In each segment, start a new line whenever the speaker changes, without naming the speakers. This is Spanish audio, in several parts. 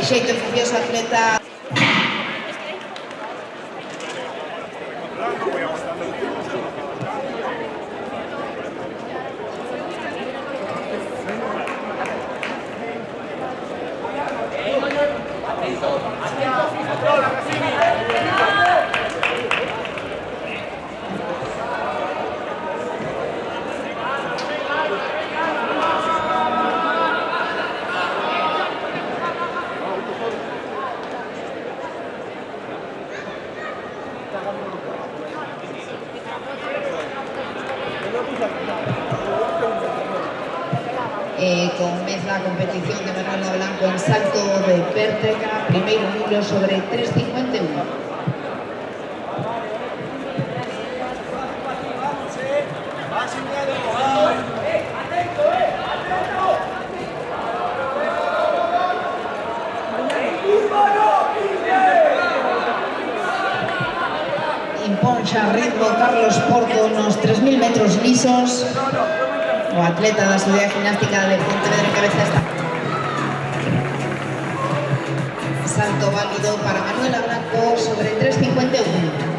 xeito eficioso atleta. Comeza a competición de Manuela Blanco en salto de pértega, primeiro nulo sobre 3,51. Imponxa ritmo Carlos Porto nos 3.000 metros lisos. O atleta da Sociedade Gimnástica de Pontevedra en cabeza está. Salto válido para Manuela Blanco sobre 3,51.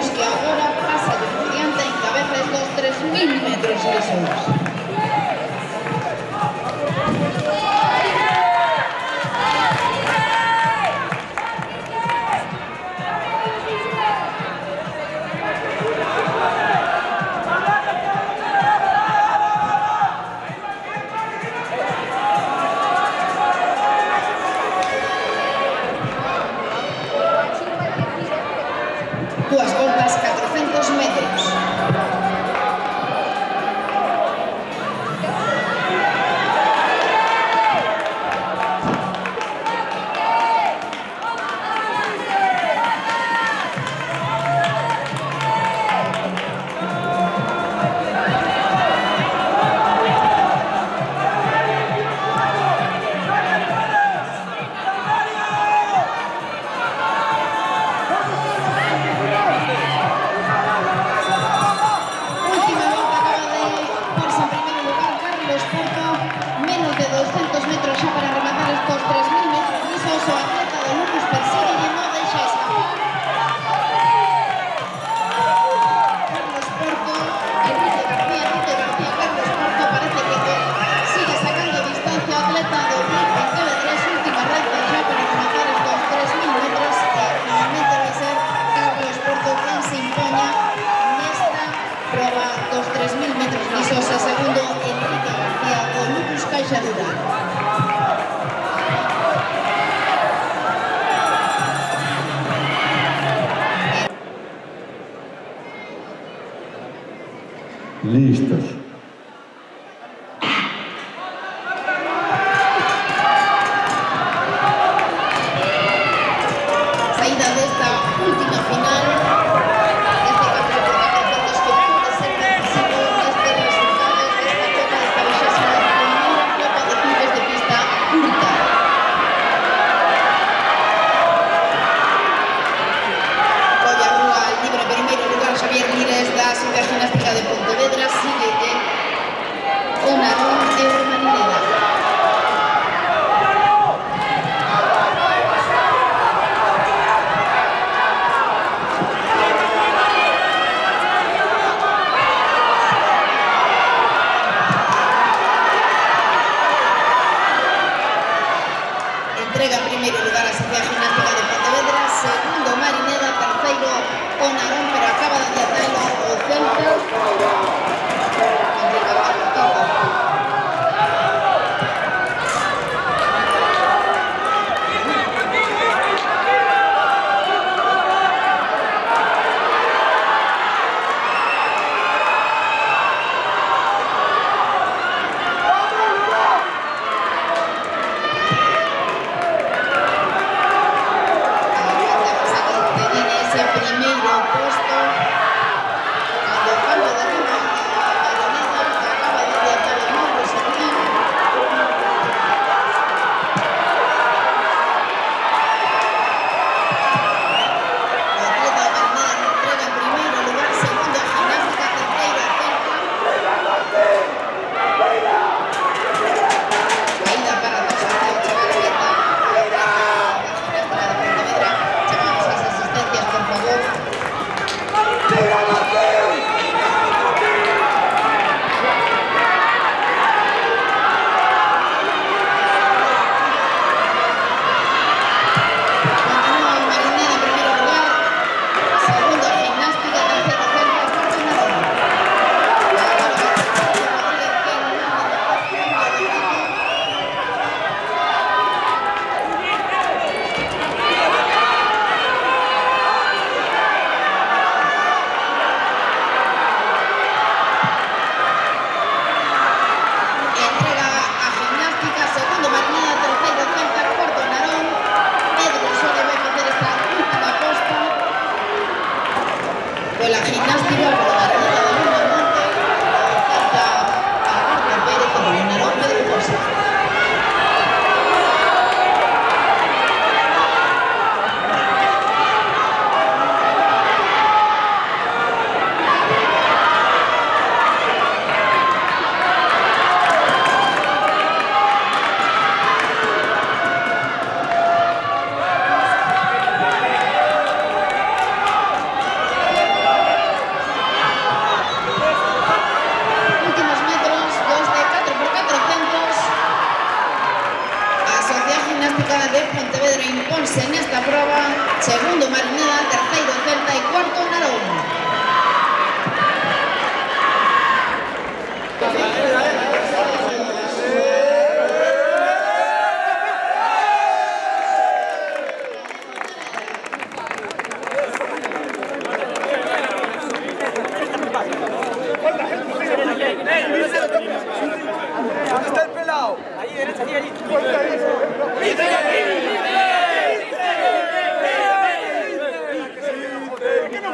Que agora pasa de mediante en cabeza estos 3.000 metros lisos. Dúas voltas 400 metros.
Listos.
Saída de esta última final. Este campeonato que puede ser decisivo en este resultado de esta Copa de esta vigésima primera Copa de Clubes de Pista Curta. Colla Rúa, libre primeiro lugar, Xavier Lires da Sociedade Gimnástica de Pontevedra, sigue o Narón e o Marineda. Entrega en primeiro lugar a Sociedade Gimnástica de Pontevedra, segundo Marineda, terceiro o Narón, pero acaba de adiantalo o Celta. Ese primeiro posto cando o cambio de ritmo a Marineda acaba de adiantar o Mauro Servín. O atleta de Marineda entrega en primeiro lugar, segundo a Gimnástica, terceiro a Celta. Caída para dos Chavaleta, a Gimnástica de Pontevedra. Chamamos as asistencias, por favor. Continúa o Marineda en primeiro lugar, segundo a Gimnástica, terceiro Celta, cuarto Narón. Entrega a Gimnástica, segundo Marineda, terceiro Celta, cuarto Narón. Pedro Soria vai facer esta última aposta pola Gimnástica, polo Marineda de Luna Monte, polo Celta Alberto Pérez e polo Narón Pedro Costa. Últimos metros, dos de 4x400. A Sociedade Gimnástica de Pontevedra imponse nesta proba, segundo Marineda, terceiro Celta e cuarto Narón.
¿Dónde está el pelado? Ahí, derecha, ahí. ¿Qué no